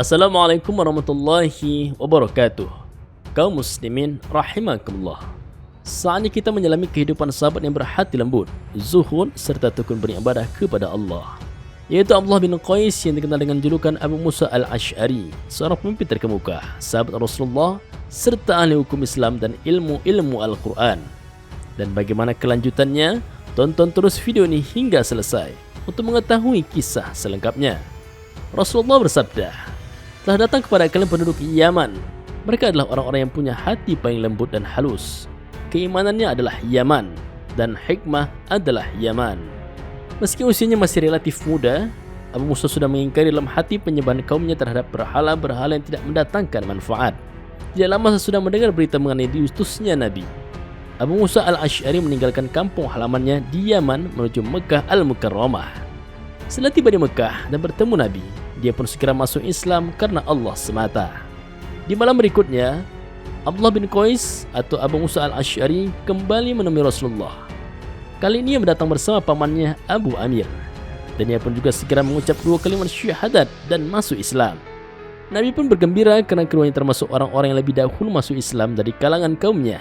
Assalamualaikum warahmatullahi wabarakatuh. Kaum muslimin rahimakumullah. Saatnya kita menyelami kehidupan sahabat yang berhati lembut, zuhud serta tekun beribadah kepada Allah, yaitu Abdullah bin Qais yang dikenal dengan julukan Abu Musa al-Ash'ari, seorang pemimpin terkemuka, sahabat Rasulullah serta ahli hukum Islam dan ilmu Al-Quran. Dan bagaimana kelanjutannya? Tonton terus video ini hingga selesai untuk mengetahui kisah selengkapnya. Rasulullah bersabda, telah datang kepada kalian penduduk Yaman. Mereka adalah orang-orang yang punya hati paling lembut dan halus. Keimanannya adalah Yaman dan hikmah adalah Yaman. Meski usianya masih relatif muda, Abu Musa sudah mengingkari dalam hati penyembahan kaumnya terhadap berhala-berhala yang tidak mendatangkan manfaat. Tidak lama sesudah mendengar berita mengenai diutusnya Nabi, Abu Musa al-Ash'ari meninggalkan kampung halamannya di Yaman menuju Mekah al-Mukarramah. Setelah tiba di Mekah dan bertemu Nabi, dia pun segera masuk Islam karena Allah semata. Di malam berikutnya, Abdullah bin Qais atau Abu Musa al-Ash'ari kembali menemui Rasulullah. Kali ini ia datang bersama pamannya Abu Amir, dan ia pun juga segera mengucap 2 kalimat syahadat dan masuk Islam. Nabi pun bergembira karena keduanya termasuk orang-orang yang lebih dahulu masuk Islam dari kalangan kaumnya.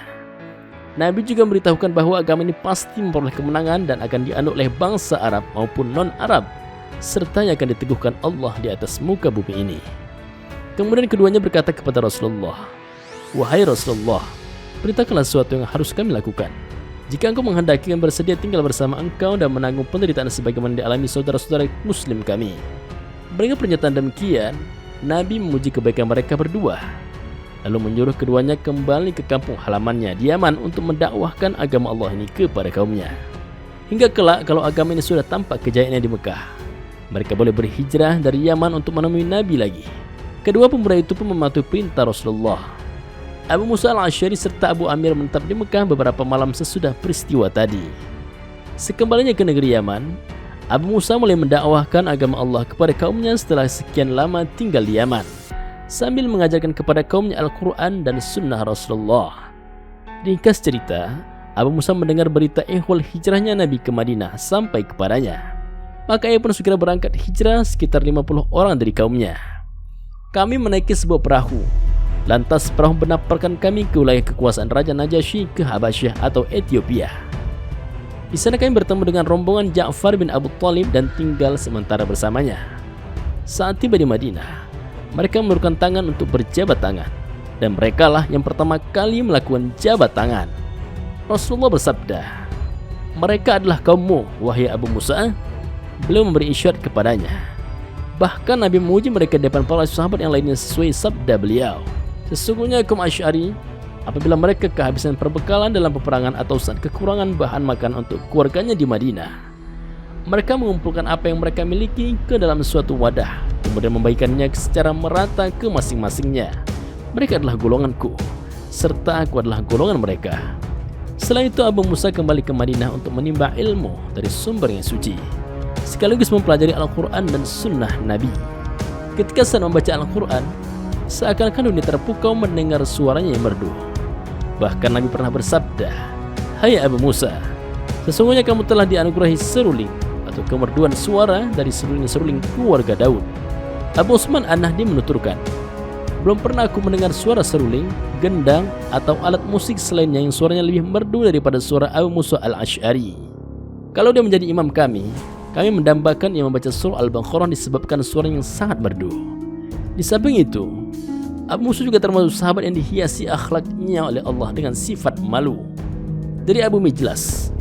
Nabi juga memberitahukan bahwa agama ini pasti memperoleh kemenangan dan akan dianut oleh bangsa Arab maupun non-Arab, serta yang akan diteguhkan Allah di atas muka bumi ini. Kemudian keduanya berkata kepada Rasulullah, "Wahai Rasulullah, beritakanlah sesuatu yang harus kami lakukan. Jika engkau menghendaki, kami bersedia tinggal bersama engkau dan menanggung penderitaan sebagaimana dialami saudara-saudara muslim kami." Mendengar pernyataan demikian, Nabi memuji kebaikan mereka berdua, lalu menyuruh keduanya kembali ke kampung halamannya di Yaman untuk mendakwahkan agama Allah ini kepada kaumnya. Hingga kelak kalau agama ini sudah tampak kejayaannya di Mekah, mereka boleh berhijrah dari Yaman untuk menemui Nabi lagi. Kedua pemuda itu pun mematuhi perintah Rasulullah. Abu Musa al-Ash'ari serta Abu Amir menetap di Mekah beberapa malam sesudah peristiwa tadi. Sekembalinya ke negeri Yaman, Abu Musa mulai mendakwahkan agama Allah kepada kaumnya setelah sekian lama tinggal di Yaman, sambil mengajarkan kepada kaumnya Al-Quran dan Sunnah Rasulullah. Ringkas cerita, Abu Musa mendengar berita ihwal hijrahnya Nabi ke Madinah sampai kepadanya. Maka ia pun segera berangkat hijrah sekitar 50 orang dari kaumnya. Kami menaiki sebuah perahu. Lantas perahu menaparkan kami ke wilayah kekuasaan Raja Najasyi ke Habasyah atau Ethiopia. Di sana kami bertemu dengan rombongan Ja'far bin Abu Thalib dan tinggal sementara bersamanya. Saat tiba di Madinah, mereka mengulurkan tangan untuk berjabat tangan, dan merekalah yang pertama kali melakukan jabat tangan. Rasulullah bersabda, "Mereka adalah kaummu, wahai Abu Musa." Beliau memberi isyarat kepadanya. Bahkan Nabi memuji mereka di depan para sahabat yang lainnya sesuai sabda beliau, "Sesungguhnya kaum Asy'ari, apabila mereka kehabisan perbekalan dalam peperangan atau saat kekurangan bahan makan untuk keluarganya di Madinah, mereka mengumpulkan apa yang mereka miliki ke dalam suatu wadah, kemudian membagikannya secara merata ke masing-masingnya. Mereka adalah golonganku, serta aku adalah golongan mereka." Setelah itu Abu Musa kembali ke Madinah untuk menimba ilmu dari sumber yang suci, sekaligus mempelajari Al-Quran dan Sunnah Nabi. Ketika sedang membaca Al-Quran, seakan-akan dunia terpukau mendengar suaranya yang merdu. Bahkan Nabi pernah bersabda, "Hai Abu Musa, sesungguhnya kamu telah dianugerahi seruling atau kemerduan suara dari seruling-seruling keluarga Daud." Abu Utsman An-Nahdi menuturkan, "Belum pernah aku mendengar suara seruling, gendang, atau alat musik selainnya yang suaranya lebih merdu daripada suara Abu Musa al-Ash'ari. Kalau dia menjadi imam kami mendambakan yang membaca surah Al-Baqarah disebabkan suara yang sangat merdu." Di samping itu, Abu Musa juga termasuk sahabat yang dihiasi akhlaknya oleh Allah dengan sifat malu. Dari Abu Mijlas,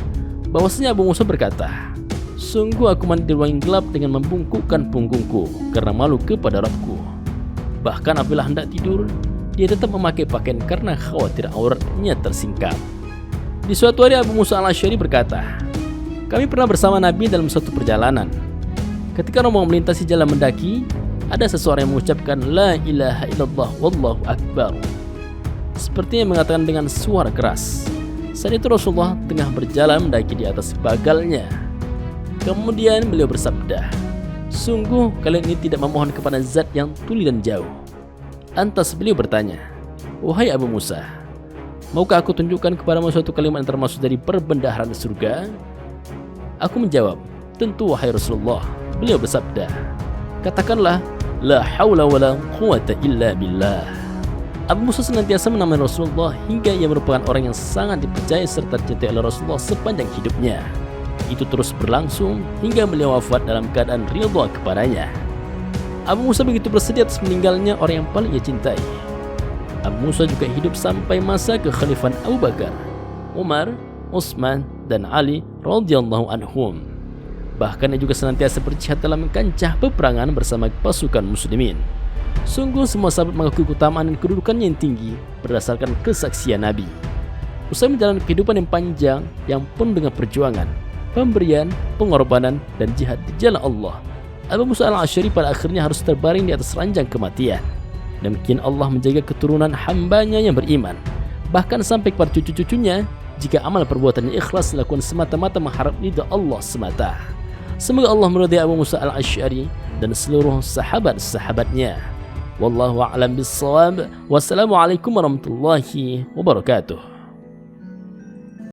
bahwasanya Abu Musa berkata, "Sungguh aku mandi di ruang gelap dengan membungkukkan punggungku karena malu kepada Rabbku. Bahkan apabila hendak tidur, dia tetap memakai pakaian karena khawatir auratnya tersingkap." Di suatu hari Abu Musa al-Ash'ari berkata, "Kami pernah bersama Nabi dalam suatu perjalanan. Ketika rombongan melintasi jalan mendaki, ada seseorang yang mengucapkan La ilaha illallah wallahu akbar, sepertinya mengatakan dengan suara keras. Saat itu Rasulullah tengah berjalan mendaki di atas bagalnya. Kemudian beliau bersabda, 'Sungguh kalian ini tidak memohon kepada zat yang tuli dan jauh.' Lantas beliau bertanya, 'Wahai Abu Musa, maukah aku tunjukkan kepadamu suatu kalimat yang termasuk dari perbendaharaan surga?' Aku menjawab, 'Tentu wahai Rasulullah.' Beliau bersabda, 'Katakanlah, La haula wala quwata illa billah. Abu Musa senantiasa menamai Rasulullah hingga ia merupakan orang yang sangat dipercaya serta dicintai oleh Rasulullah sepanjang hidupnya. Itu terus berlangsung hingga beliau wafat dalam keadaan ridha kepadanya. Abu Musa begitu bersedia atas meninggalnya orang yang paling ia cintai. Abu Musa juga hidup sampai masa kekhalifan Abu Bakar, Umar, Utsman, dan Ali radhiyallahu anhum. Bahkan ia juga senantiasa berjihad dalam kancah peperangan bersama pasukan muslimin. Sungguh semua sahabat mengakui keutamaan dan kedudukannya yang tinggi berdasarkan kesaksian Nabi. Usai menjalani kehidupan yang panjang yang penuh dengan perjuangan, pemberian, pengorbanan, dan jihad di jalan Allah, Abu Musa al-Asy'ari pada akhirnya harus terbaring di atas ranjang kematian. Demikian Allah menjaga keturunan hambanya yang beriman, bahkan sampai kepada cucu-cucunya jika amal perbuatannya ikhlas dilakukan semata-mata mengharap ridha Allah semata. Semoga Allah meridai Abu Musa al-Asy'ari dan seluruh sahabat-sahabatnya. Wallahu a'lam bis-shawab. Wassalamualaikum warahmatullahi wabarakatuh.